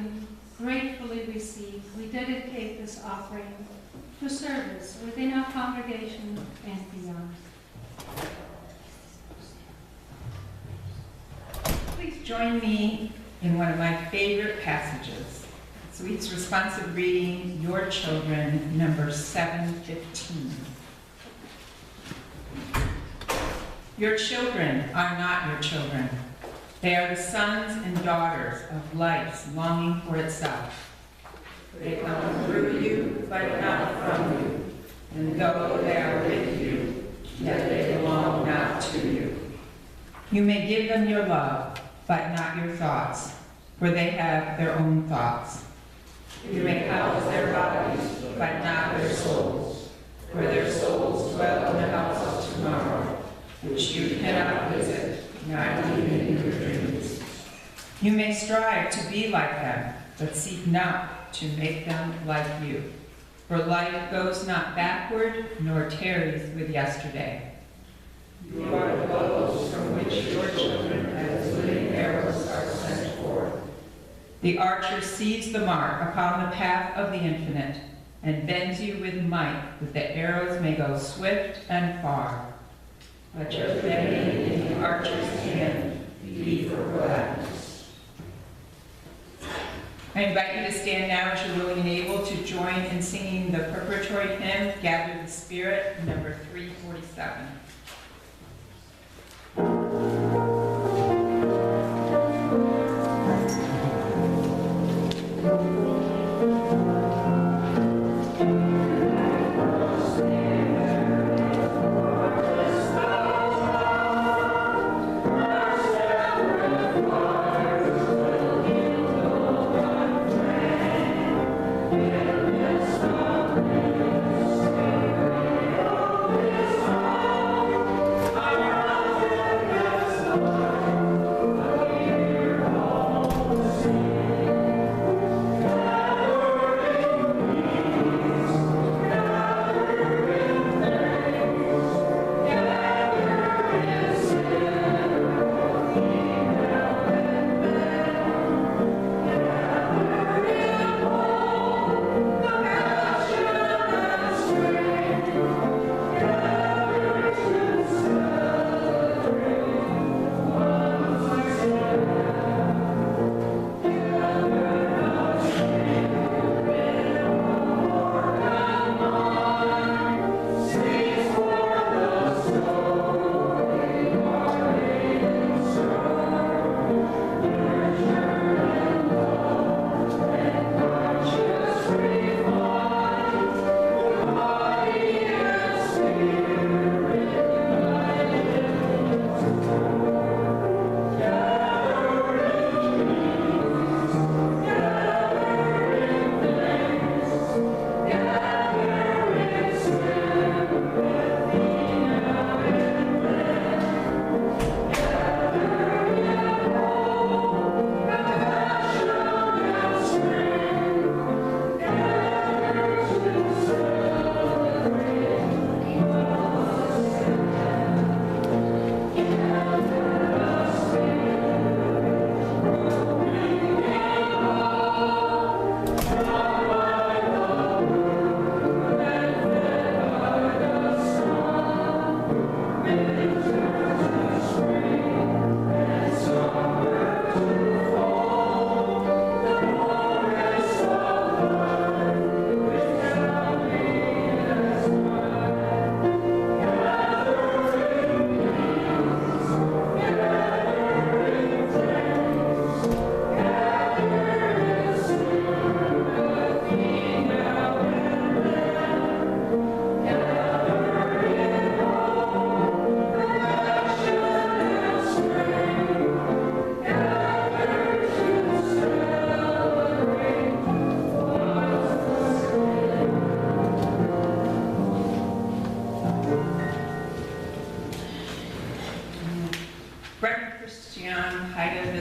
offering gratefully received, we dedicate this offering to service within our congregation and beyond. Please join me in one of my favorite passages, Sweet's responsive reading, Your Children, number 715. Your children are not your children. They are the sons and daughters of life's longing for itself. They come through you, but not from you. And though they are with you, yet they belong not to you. You may give them your love, but not your thoughts, for they have their own thoughts. You may house their bodies, but not their souls, for their souls dwell in the house of tomorrow, which you cannot visit, not even in your dreams. You may strive to be like them, but seek not to make them like you. For life goes not backward, nor tarries with yesterday. You are the bows from which your children as living arrows are sent forth. The archer sees the mark upon the path of the infinite, and bends you with might that the arrows may go swift and far. Let your bending in the archer's hand be for gladness. I invite you to stand now as you're willing and able to join in singing the preparatory hymn, Gather the Spirit, number 347.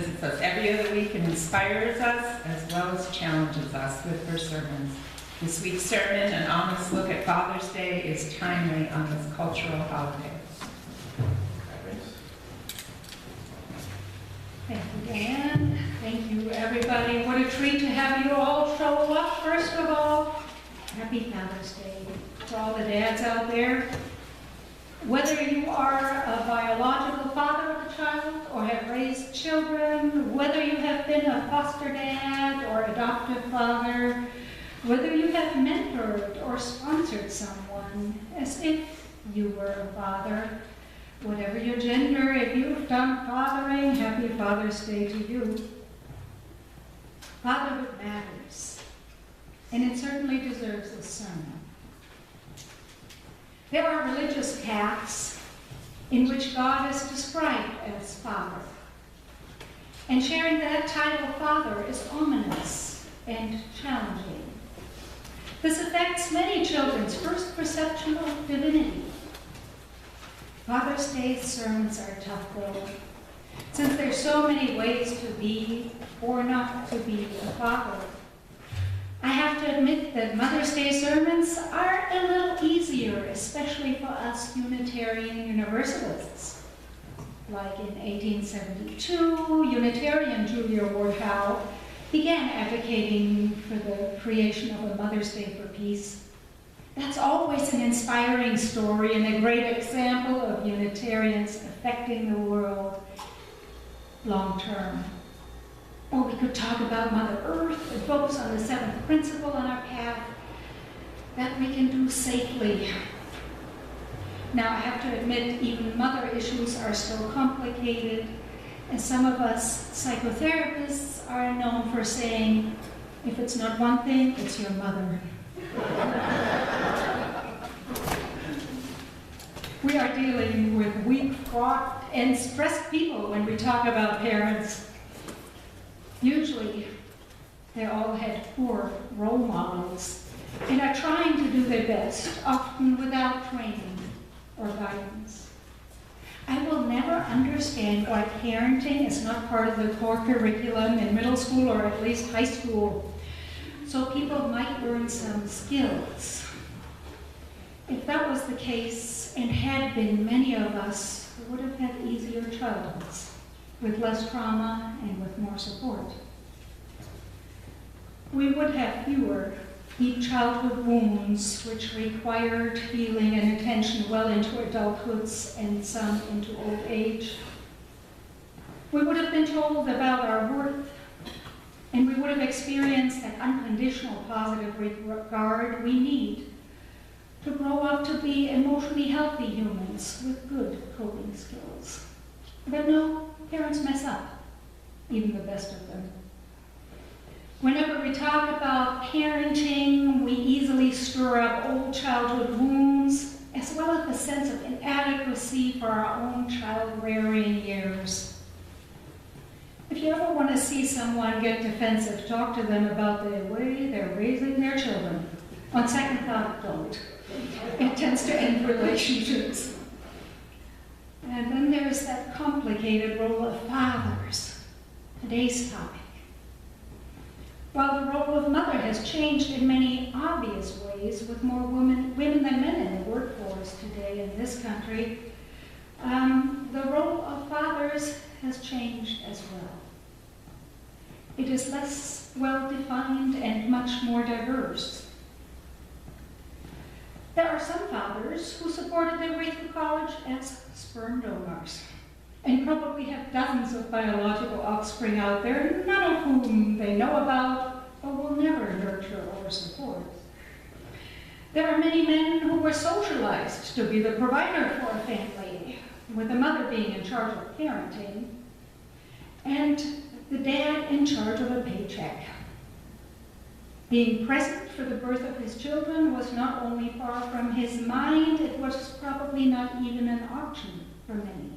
visits us every other week and inspires us as well as challenges us with her sermons. This week's sermon, An Honest Look at Father's Day, is timely on this cultural holiday. Thank you, Dan. Thank you, everybody. What a treat to have you all show up. First of all, happy Father's Day to all the dads out there. Whether you are a biological father of a child or have raised children, whether you have been a foster dad or adoptive father, whether you have mentored or sponsored someone as if you were a father, whatever your gender, if you've done fathering, happy Father's Day to you. Fatherhood matters, and it certainly deserves a sermon. There are religious paths in which God is described as Father, and sharing that title Father is ominous and challenging. This affects many children's first perception of divinity. Father's Day sermons are tough though, since there's so many ways to be or not to be a father. I have to admit that Mother's Day sermons are a little easier, especially for us Unitarian Universalists. Like in 1872, Unitarian Julia Ward Howe began advocating for the creation of a Mother's Day for Peace. That's always an inspiring story and a great example of Unitarians affecting the world long term. Or we could talk about Mother Earth and focus on the seventh principle on our path. That we can do safely. Now, I have to admit, even mother issues are still complicated, and some of us psychotherapists are known for saying, if it's not one thing, it's your mother. We are dealing with weak, fraught, and stressed people when we talk about parents. Usually, they all had poor role models and are trying to do their best, often without training or guidance. I will never understand why parenting is not part of the core curriculum in middle school or at least high school, so people might learn some skills. If that was the case, and had been many of us, would have had easier childhoods, with less trauma and with more support. We would have fewer deep childhood wounds which required healing and attention well into adulthoods and some into old age. We would have been told about our worth, and we would have experienced that unconditional positive regard we need to grow up to be emotionally healthy humans with good coping skills. But no, parents mess up, even the best of them. Whenever we talk about parenting, we easily stir up old childhood wounds, as well as a sense of inadequacy for our own child-rearing years. If you ever want to see someone get defensive, talk to them about the way they're raising their children. On second thought, don't. It tends to end relationships. And then there's that complicated role of fathers, today's topic. While the role of mother has changed in many obvious ways, with more women than men in the workforce today in this country, the role of fathers has changed as well. It is less well-defined and much more diverse. There are some fathers who supported their way through college as sperm donors, and probably have dozens of biological offspring out there, none of whom they know about or will never nurture or support. There are many men who were socialized to be the provider for a family, with the mother being in charge of parenting, and the dad in charge of a paycheck. Being present for the birth of his children was not only far from his mind, it was probably not even an option for many.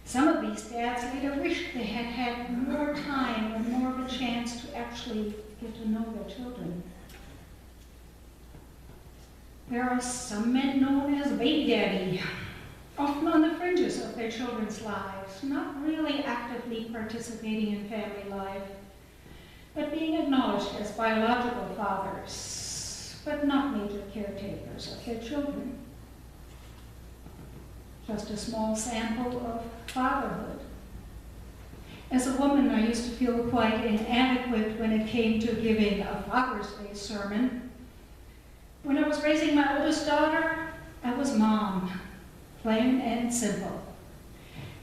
Some of these dads later wished they had had more time and more of a chance to actually get to know their children. There are some men known as baby daddy, often on the fringes of their children's lives, not really actively participating in family life, but being acknowledged as biological fathers, but not major caretakers of their children. Just a small sample of fatherhood. As a woman, I used to feel quite inadequate when it came to giving a Father's Day sermon. When I was raising my oldest daughter, I was mom, plain and simple.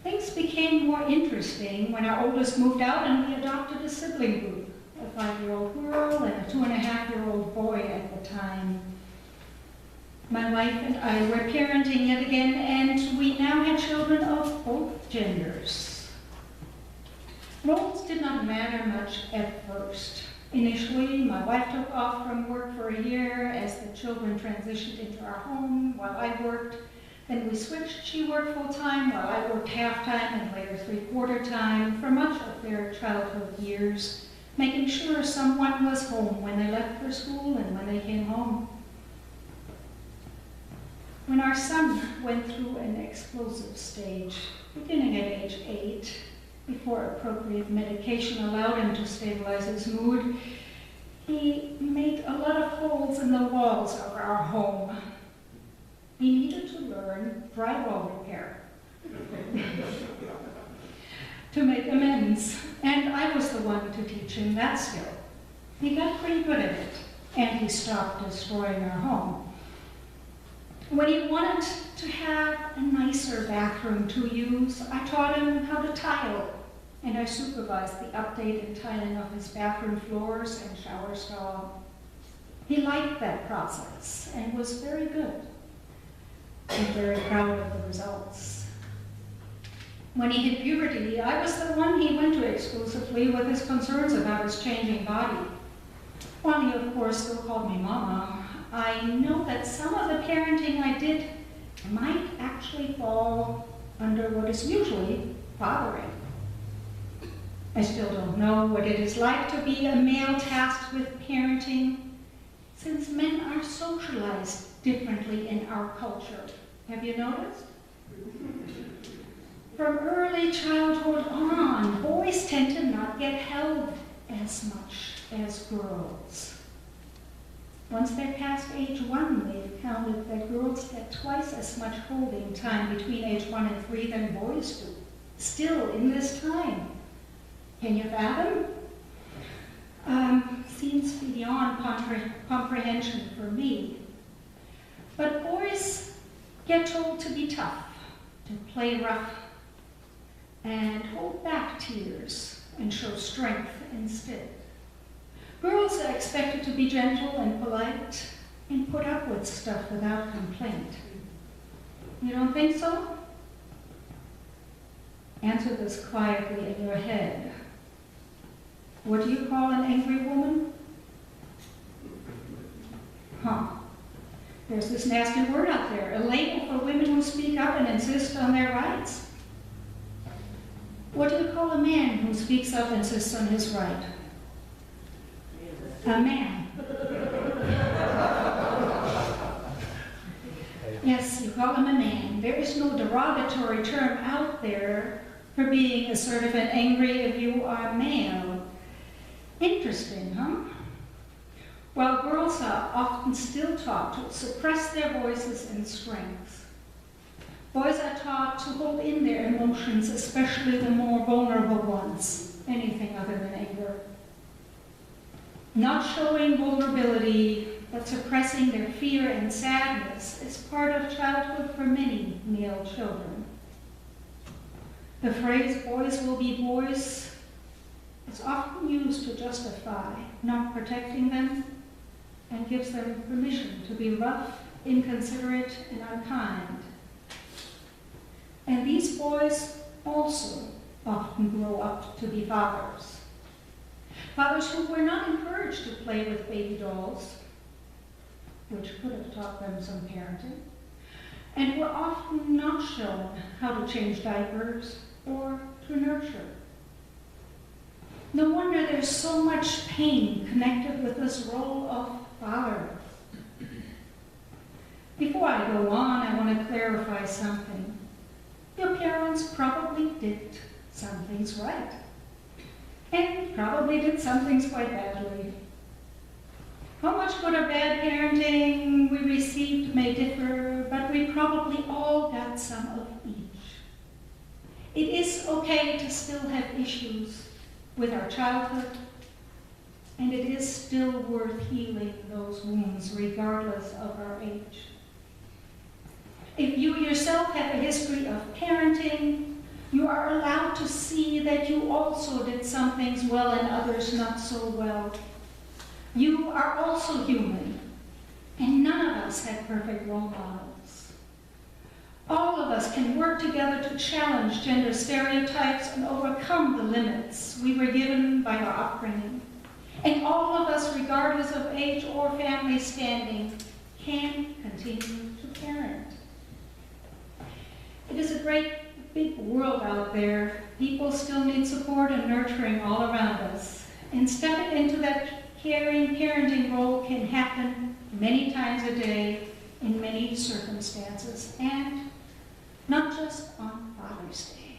Things became more interesting when our oldest moved out and we adopted a sibling group, a 5-year-old girl and a 2.5-year-old boy at the time. My wife and I were parenting yet again, and we now had children of both genders. Roles did not matter much at first. Initially, my wife took off from work for a year as the children transitioned into our home while I worked. Then we switched. She worked full-time while I worked half-time and later 3/4 time for much of their childhood years, making sure someone was home when they left for school and when they came home. When our son went through an explosive stage, beginning at age 8, before appropriate medication allowed him to stabilize his mood, he made a lot of holes in the walls of our home. He needed to learn drywall repair to make amends, and I was the one to teach him that skill. He got pretty good at it, and he stopped destroying our home. When he wanted to have a nicer bathroom to use, I taught him how to tile, and I supervised the updated tiling of his bathroom floors and shower stall. He liked that process and was very good. I'm very proud of the results. When he hit puberty, I was the one he went to exclusively with his concerns about his changing body. While he, of course, still called me Mama, I know that some of the parenting I did might actually fall under what is usually fathering. I still don't know what it is like to be a male tasked with parenting, since men are socialized differently in our culture. Have you noticed? From early childhood on, boys tend to not get held as much as girls. Once they're past age 1, they've counted that girls get twice as much holding time between age 1 and 3 than boys do. Still, in this time, can you fathom? Seems beyond comprehension for me. But boys get told to be tough, to play rough, and hold back tears and show strength instead. Girls are expected to be gentle and polite and put up with stuff without complaint. You don't think so? Answer this quietly in your head. What do you call an angry woman? There's this nasty word out there, a label for women who speak up and insist on their rights. What do you call a man who speaks up and insists on his right? A man. Yes, you call him a man. There is no derogatory term out there for being assertive and angry if you are male. Interesting, huh? While girls are often still taught to suppress their voices and strengths, boys are taught to hold in their emotions, especially the more vulnerable ones, anything other than anger. Not showing vulnerability, but suppressing their fear and sadness is part of childhood for many male children. The phrase, boys will be boys, is often used to justify not protecting them and gives them permission to be rough, inconsiderate, and unkind. And these boys also often grow up to be fathers. Fathers who were not encouraged to play with baby dolls, which could have taught them some parenting, and were often not shown how to change diapers or to nurture. No wonder there's so much pain connected with this role of father. Before I go on, I want to clarify something. Your parents probably did some things right, and probably did some things quite badly. How much good or bad parenting we received may differ, but we probably all got some of each. It is okay to still have issues with our childhood, and it is still worth healing those wounds regardless of our age. If you yourself have a history of parenting, you are allowed to see that you also did some things well and others not so well. You are also human, and none of us have perfect role models. All of us can work together to challenge gender stereotypes and overcome the limits we were given by our upbringing. And all of us, regardless of age or family standing, can continue to parent. It is a great big world out there. People still need support and nurturing all around us. And stepping into that caring parenting role can happen many times a day in many circumstances, and not just on Father's Day.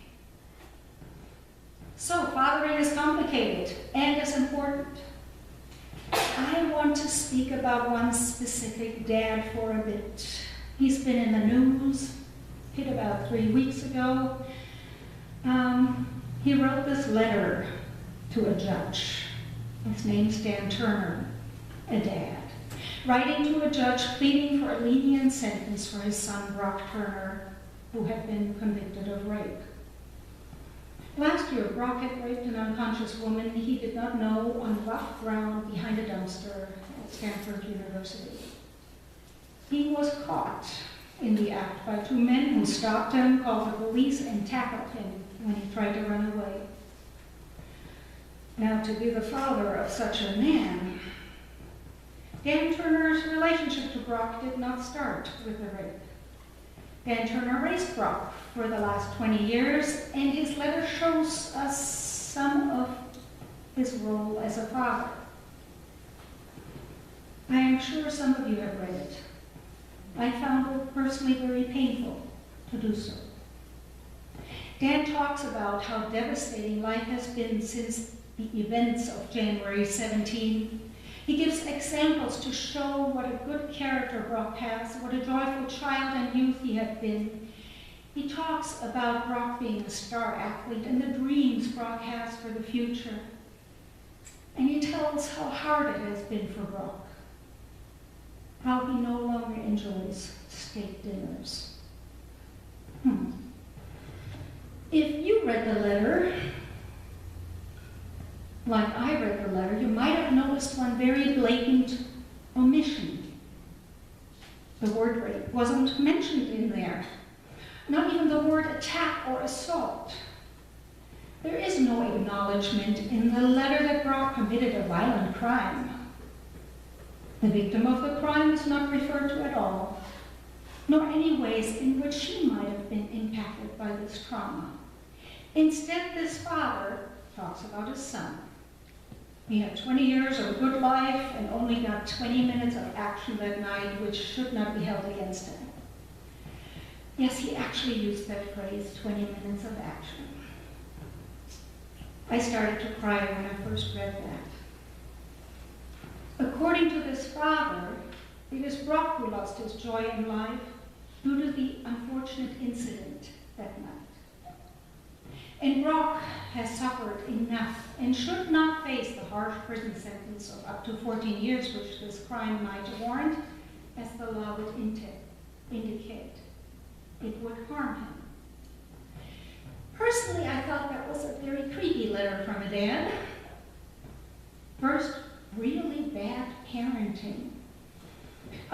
So fathering is complicated and is important. I want to speak about one specific dad for a bit. He's been in the news, hit about 3 weeks ago. He wrote this letter to a judge. His name's Dan Turner, a dad, writing to a judge pleading for a lenient sentence for his son, Brock Turner, who had been convicted of rape. Last year, Brock had raped an unconscious woman he did not know on rough ground behind a dumpster at Stanford University. He was caught in the act by 2 men who stopped him, called the police, and tackled him when he tried to run away. Now, to be the father of such a man, Dan Turner's relationship to Brock did not start with the rape. Dan Turner raised Brock for the last 20 years, and his letter shows us some of his role as a father. I am sure some of you have read it. I found it personally very painful to do so. Dan talks about how devastating life has been since the events of January 17. He gives examples to show what a good character Brock has, what a joyful child and youth he had been. He talks about Brock being a star athlete and the dreams Brock has for the future. And he tells how hard it has been for Brock, how he no longer enjoys steak dinners. If you read the letter, like I read the letter, you might have noticed one very blatant omission. The word rape wasn't mentioned in there. Not even the word attack or assault. There is no acknowledgement in the letter that Brock committed a violent crime. The victim of the crime is not referred to at all, nor any ways in which she might have been impacted by this trauma. Instead, this father talks about his son. He had 20 years of good life and only got 20 minutes of action that night, which should not be held against him. Yes, he actually used that phrase, 20 minutes of action. I started to cry when I first read that. According to this father, it is Brock who lost his joy in life due to the unfortunate incident that night. And Brock has suffered enough and should not face the harsh prison sentence of up to 14 years, which this crime might warrant, as the law would indicate. It would harm him. Personally, I thought that was a very creepy letter from a dad. First, really bad parenting.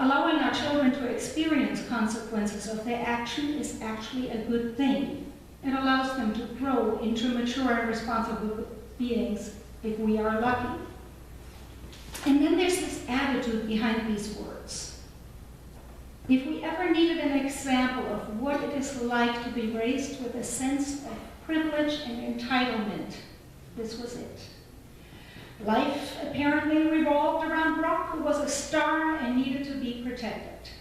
Allowing our children to experience consequences of their action is actually a good thing. It allows them to grow into mature and responsible beings if we are lucky. And then there's this attitude behind these words. If we ever needed an example of what it is like to be raised with a sense of privilege and entitlement, this was it. Life apparently revolved around Brock, who was a star and needed to be protected.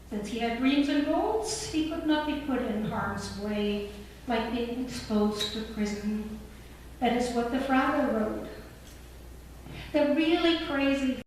Since he had dreams and goals, he could not be put in harm's way, like being exposed to prison. That is what the father wrote. The really crazy